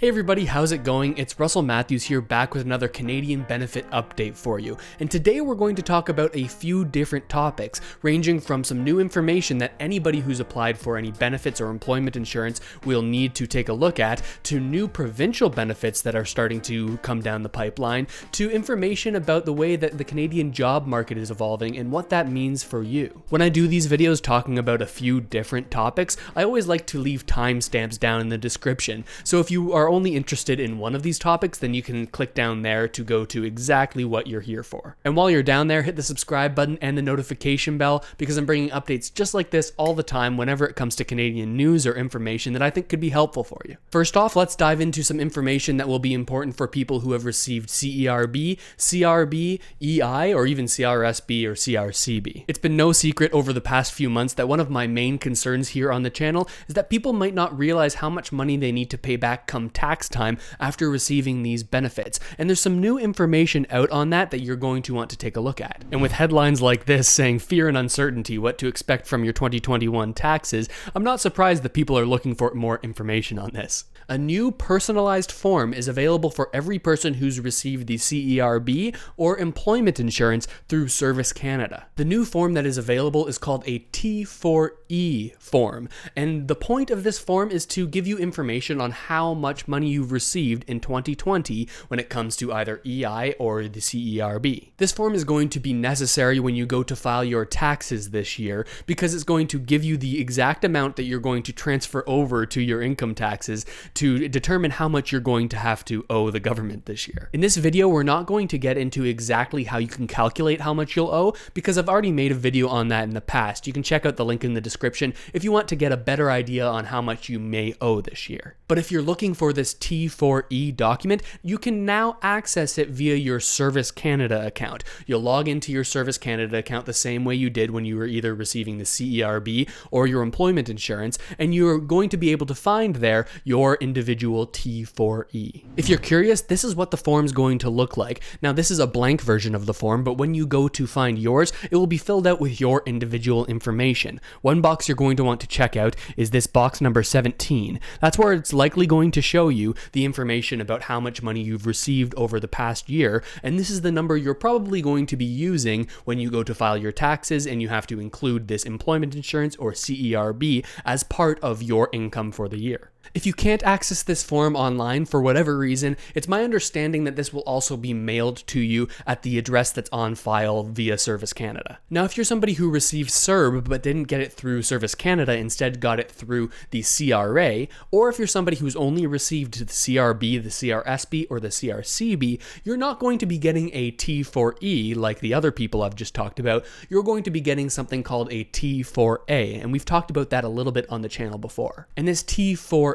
Hey everybody, how's it going? It's Russell Matthews here, back with another Canadian benefit update for you. And today we're going to talk about a few different topics, ranging from some new information that anybody who's applied for any benefits or employment insurance will need to take a look at, to new provincial benefits that are starting to come down the pipeline, to information about the way that the Canadian job market is evolving and what that means for you. When I do these videos talking about a few different topics, I always like to leave timestamps down in the description. So if you are only interested in one of these topics, then you can click down there to go to exactly what you're here for. And while you're down there, hit the subscribe button and the notification bell, because I'm bringing updates just like this all the time whenever it comes to Canadian news or information that I think could be helpful for you. First off, let's dive into some information that will be important for people who have received CERB, CRB, EI, or even CRSB or CRCB. It's been no secret over the past few months that one of my main concerns here on the channel is that people might not realize how much money they need to pay back come tax time after receiving these benefits. And there's some new information out on that you're going to want to take a look at. And with headlines like this saying fear and uncertainty, what to expect from your 2021 taxes, I'm not surprised that people are looking for more information on this. A new personalized form is available for every person who's received the CERB or employment insurance through Service Canada. The new form that is available is called a T4E form, and the point of this form is to give you information on how much money you've received in 2020 when it comes to either EI or the CERB. This form is going to be necessary when you go to file your taxes this year, because it's going to give you the exact amount that you're going to transfer over to your income taxes to determine how much you're going to have to owe the government this year. In this video, we're not going to get into exactly how you can calculate how much you'll owe, because I've already made a video on that in the past. You can check out the link in the description if you want to get a better idea on how much you may owe this year. But if you're looking for this T4E document, you can now access it via your Service Canada account. You'll log into your Service Canada account the same way you did when you were either receiving the CERB or your employment insurance, and you're going to be able to find there your individual T4E. If you're curious, this is what the form's going to look like. Now, this is a blank version of the form, but when you go to find yours, it will be filled out with your individual information. One box you're going to want to check out is this box number 17. That's where it's likely going to show you the information about how much money you've received over the past year, and this is the number you're probably going to be using when you go to file your taxes and you have to include this employment insurance or CERB as part of your income for the year. If you can't access this form online for whatever reason, it's my understanding that this will also be mailed to you at the address that's on file via Service Canada. Now, if you're somebody who received CERB but didn't get it through Service Canada, instead got it through the CRA, or if you're somebody who's only received the CRB, the CRSB, or the CRCB, you're not going to be getting a T4E like the other people I've just talked about. You're going to be getting something called a T4A, and we've talked about that a little bit on the channel before. And this T4A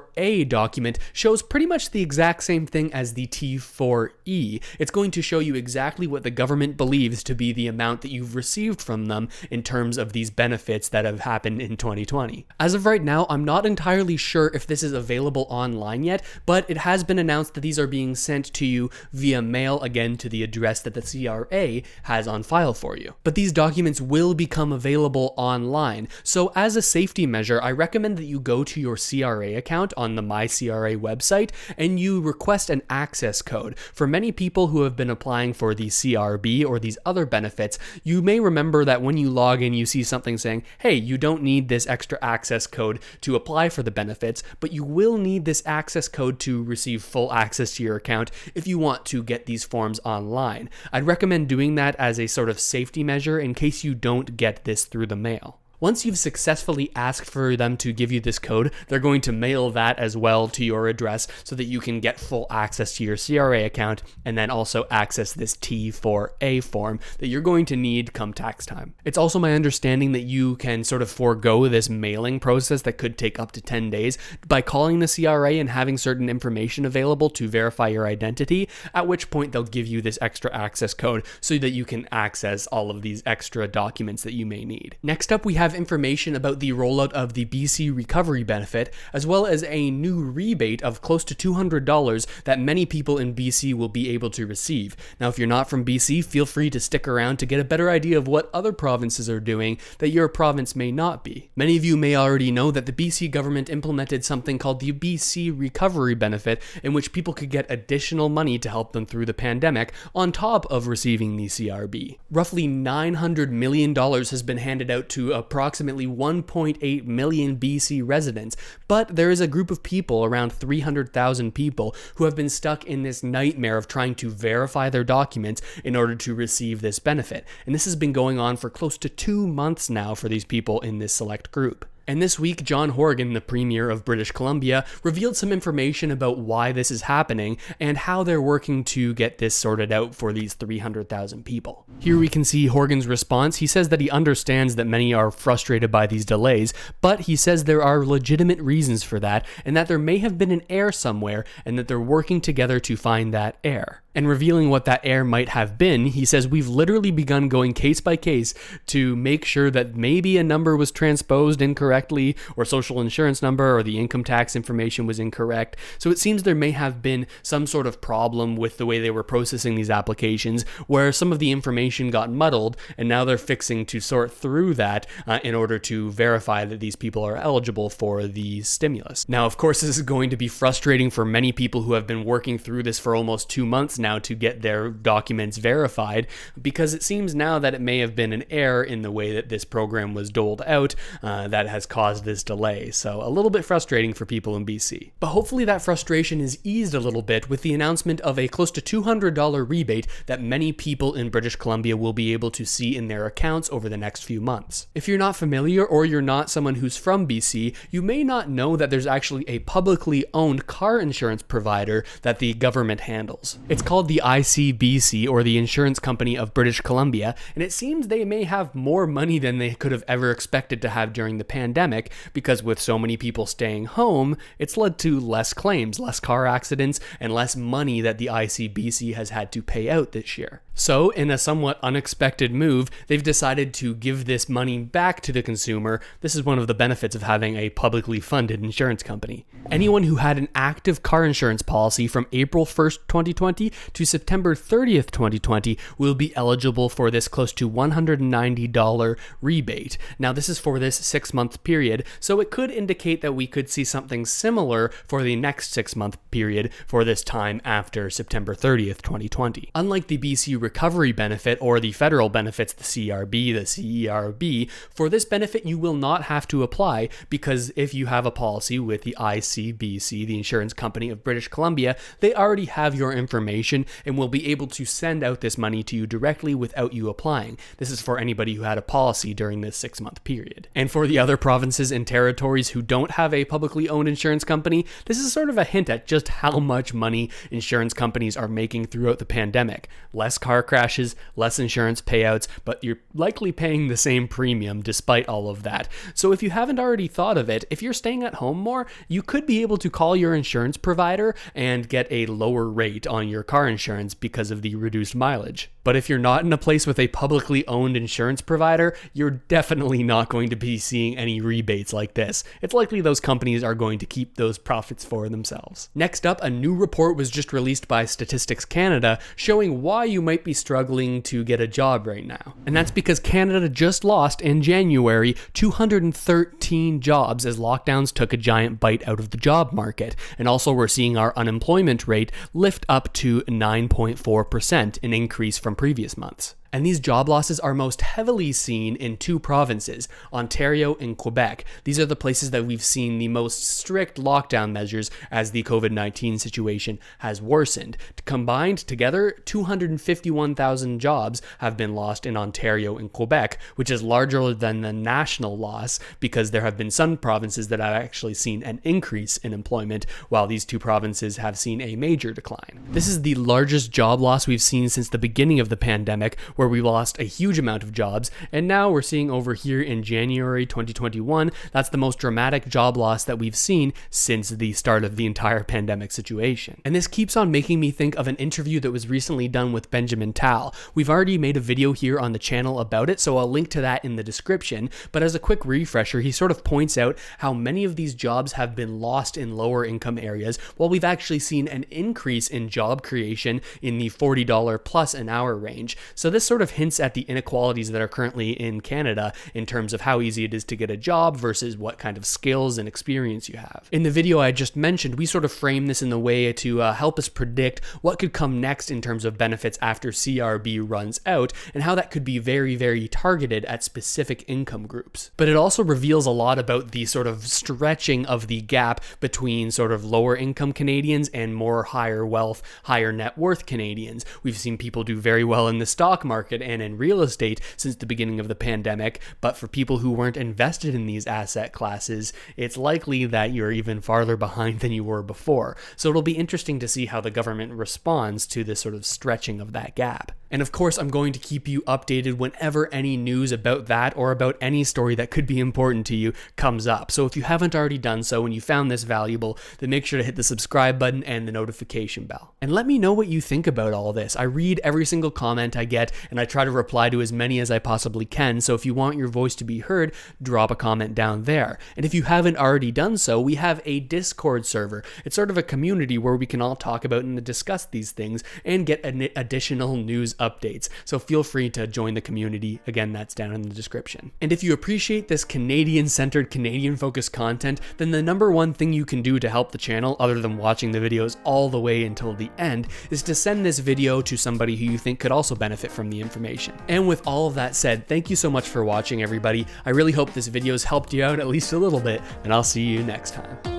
document shows pretty much the exact same thing as the T4E. It's going to show you exactly what the government believes to be the amount that you've received from them in terms of these benefits that have happened in 2020. As of right now, I'm not entirely sure if this is available online yet, but it has been announced that these are being sent to you via mail, again to the address that the CRA has on file for you. But these documents will become available online, so as a safety measure, I recommend that you go to your CRA account on the MyCRA website and you request an access code. For many people who have been applying for the CRB or these other benefits, you may remember that when you log in, you see something saying, hey, you don't need this extra access code to apply for the benefits, but you will need this access code to receive full access to your account if you want to get these forms online. I'd recommend doing that as a sort of safety measure in case you don't get this through the mail. Once you've successfully asked for them to give you this code, they're going to mail that as well to your address so that you can get full access to your CRA account and then also access this T4A form that you're going to need come tax time. It's also my understanding that you can sort of forego this mailing process that could take up to 10 days by calling the CRA and having certain information available to verify your identity, at which point they'll give you this extra access code so that you can access all of these extra documents that you may need. Next up, we have have information about the rollout of the BC Recovery Benefit, as well as a new rebate of close to $200 that many people in BC will be able to receive. Now, if you're not from BC, feel free to stick around to get a better idea of what other provinces are doing that your province may not be. Many of you may already know that the BC government implemented something called the BC Recovery Benefit, in which people could get additional money to help them through the pandemic on top of receiving the CRB. Roughly $900 million has been handed out to approximately 1.8 million BC residents, but there is a group of people, around 300,000 people, who have been stuck in this nightmare of trying to verify their documents in order to receive this benefit. And this has been going on for close to 2 months now for these people in this select group. And this week, John Horgan, the Premier of British Columbia, revealed some information about why this is happening and how they're working to get this sorted out for these 300,000 people. Here we can see Horgan's response. He says that he understands that many are frustrated by these delays, but he says there are legitimate reasons for that, and that there may have been an error somewhere, and that they're working together to find that error. And revealing what that error might have been, he says, we've literally begun going case by case to make sure that maybe a number was transposed incorrectly, or social insurance number, or the income tax information was incorrect. So it seems there may have been some sort of problem with the way they were processing these applications, where some of the information got muddled, and now they're fixing to sort through that in order to verify that these people are eligible for the stimulus. Now, of course, this is going to be frustrating for many people who have been working through this for almost 2 months now to get their documents verified, because it seems now that it may have been an error in the way that this program was doled out that has caused this delay. So a little bit frustrating for people in BC. But hopefully that frustration is eased a little bit with the announcement of a close to $200 rebate that many people in British Columbia will be able to see in their accounts over the next few months. If you're not familiar, or you're not someone who's from BC, you may not know that there's actually a publicly owned car insurance provider that the government handles. It's called the ICBC, or the Insurance Company of British Columbia, and it seems they may have more money than they could have ever expected to have during the pandemic, because with so many people staying home, it's led to less claims, less car accidents, and less money that the ICBC has had to pay out this year. So, in a somewhat unexpected move, they've decided to give this money back to the consumer. This is one of the benefits of having a publicly funded insurance company. Anyone who had an active car insurance policy from April 1st, 2020 to September 30th, 2020 will be eligible for this close to $190 rebate. Now, this is for this 6-month period, so it could indicate that we could see something similar for the next 6-month period for this time after September 30th, 2020. Unlike the BC Recovery Benefit or the federal benefits, the CRB, the CERB, for this benefit you will not have to apply, because if you have a policy with the ICBC, the Insurance Company of British Columbia, they already have your information and will be able to send out this money to you directly without you applying. This is for anybody who had a policy during this 6-month period. And for the other provinces and territories who don't have a publicly owned insurance company, this is sort of a hint at just how much money insurance companies are making throughout the pandemic. Less car crashes, less insurance payouts, but you're likely paying the same premium despite all of that. So if you haven't already thought of it, if you're staying at home more, you could be able to call your insurance provider and get a lower rate on your car insurance because of the reduced mileage. But if you're not in a place with a publicly owned insurance provider, you're definitely not going to be seeing any rebates like this. It's likely those companies are going to keep those profits for themselves. Next up, a new report was just released by Statistics Canada showing why you might be struggling to get a job right now. And that's because Canada just lost in January 213 jobs as lockdowns took a giant bite out of the job market. And also we're seeing our unemployment rate lift up to 9.4%, an increase from previous months. And these job losses are most heavily seen in 2 provinces, Ontario and Quebec. These are the places that we've seen the most strict lockdown measures as the COVID-19 situation has worsened. Combined together, 251,000 jobs have been lost in Ontario and Quebec, which is larger than the national loss because there have been some provinces that have actually seen an increase in employment, while these 2 provinces have seen a major decline. This is the largest job loss we've seen since the beginning of the pandemic, where where we lost a huge amount of jobs, and now we're seeing over here in January 2021, that's the most dramatic job loss that we've seen since the start of the entire pandemic situation. And this keeps on making me think of an interview that was recently done with Benjamin Tal. We've already made a video here on the channel about it, so I'll link to that in the description, but as a quick refresher, he sort of points out how many of these jobs have been lost in lower income areas, while we've actually seen an increase in job creation in the $40 plus an hour range. So this sort of hints at the inequalities that are currently in Canada in terms of how easy it is to get a job versus what kind of skills and experience you have. In the video I just mentioned, we sort of frame this in the way to help us predict what could come next in terms of benefits after CRB runs out, and how that could be very, very targeted at specific income groups. But it also reveals a lot about the sort of stretching of the gap between sort of lower income Canadians and more higher wealth, higher net worth Canadians. We've seen people do very well in the stock market and in real estate since the beginning of the pandemic, but for people who weren't invested in these asset classes, it's likely that you're even farther behind than you were before. So it'll be interesting to see how the government responds to this sort of stretching of that gap. And of course, I'm going to keep you updated whenever any news about that or about any story that could be important to you comes up. So if you haven't already done so and you found this valuable, then make sure to hit the subscribe button and the notification bell. And let me know what you think about all this. I read every single comment I get, and I try to reply to as many as I possibly can. So if you want your voice to be heard, drop a comment down there. And if you haven't already done so, we have a Discord server. It's sort of a community where we can all talk about and discuss these things and get additional news updates. So feel free to join the community. Again, that's down in the description. And if you appreciate this Canadian-centered, Canadian-focused content, then the number one thing you can do to help the channel, other than watching the videos all the way until the end, is to send this video to somebody who you think could also benefit from the information. And with all of that said, thank you so much for watching, everybody. I really hope this video has helped you out at least a little bit, and I'll see you next time.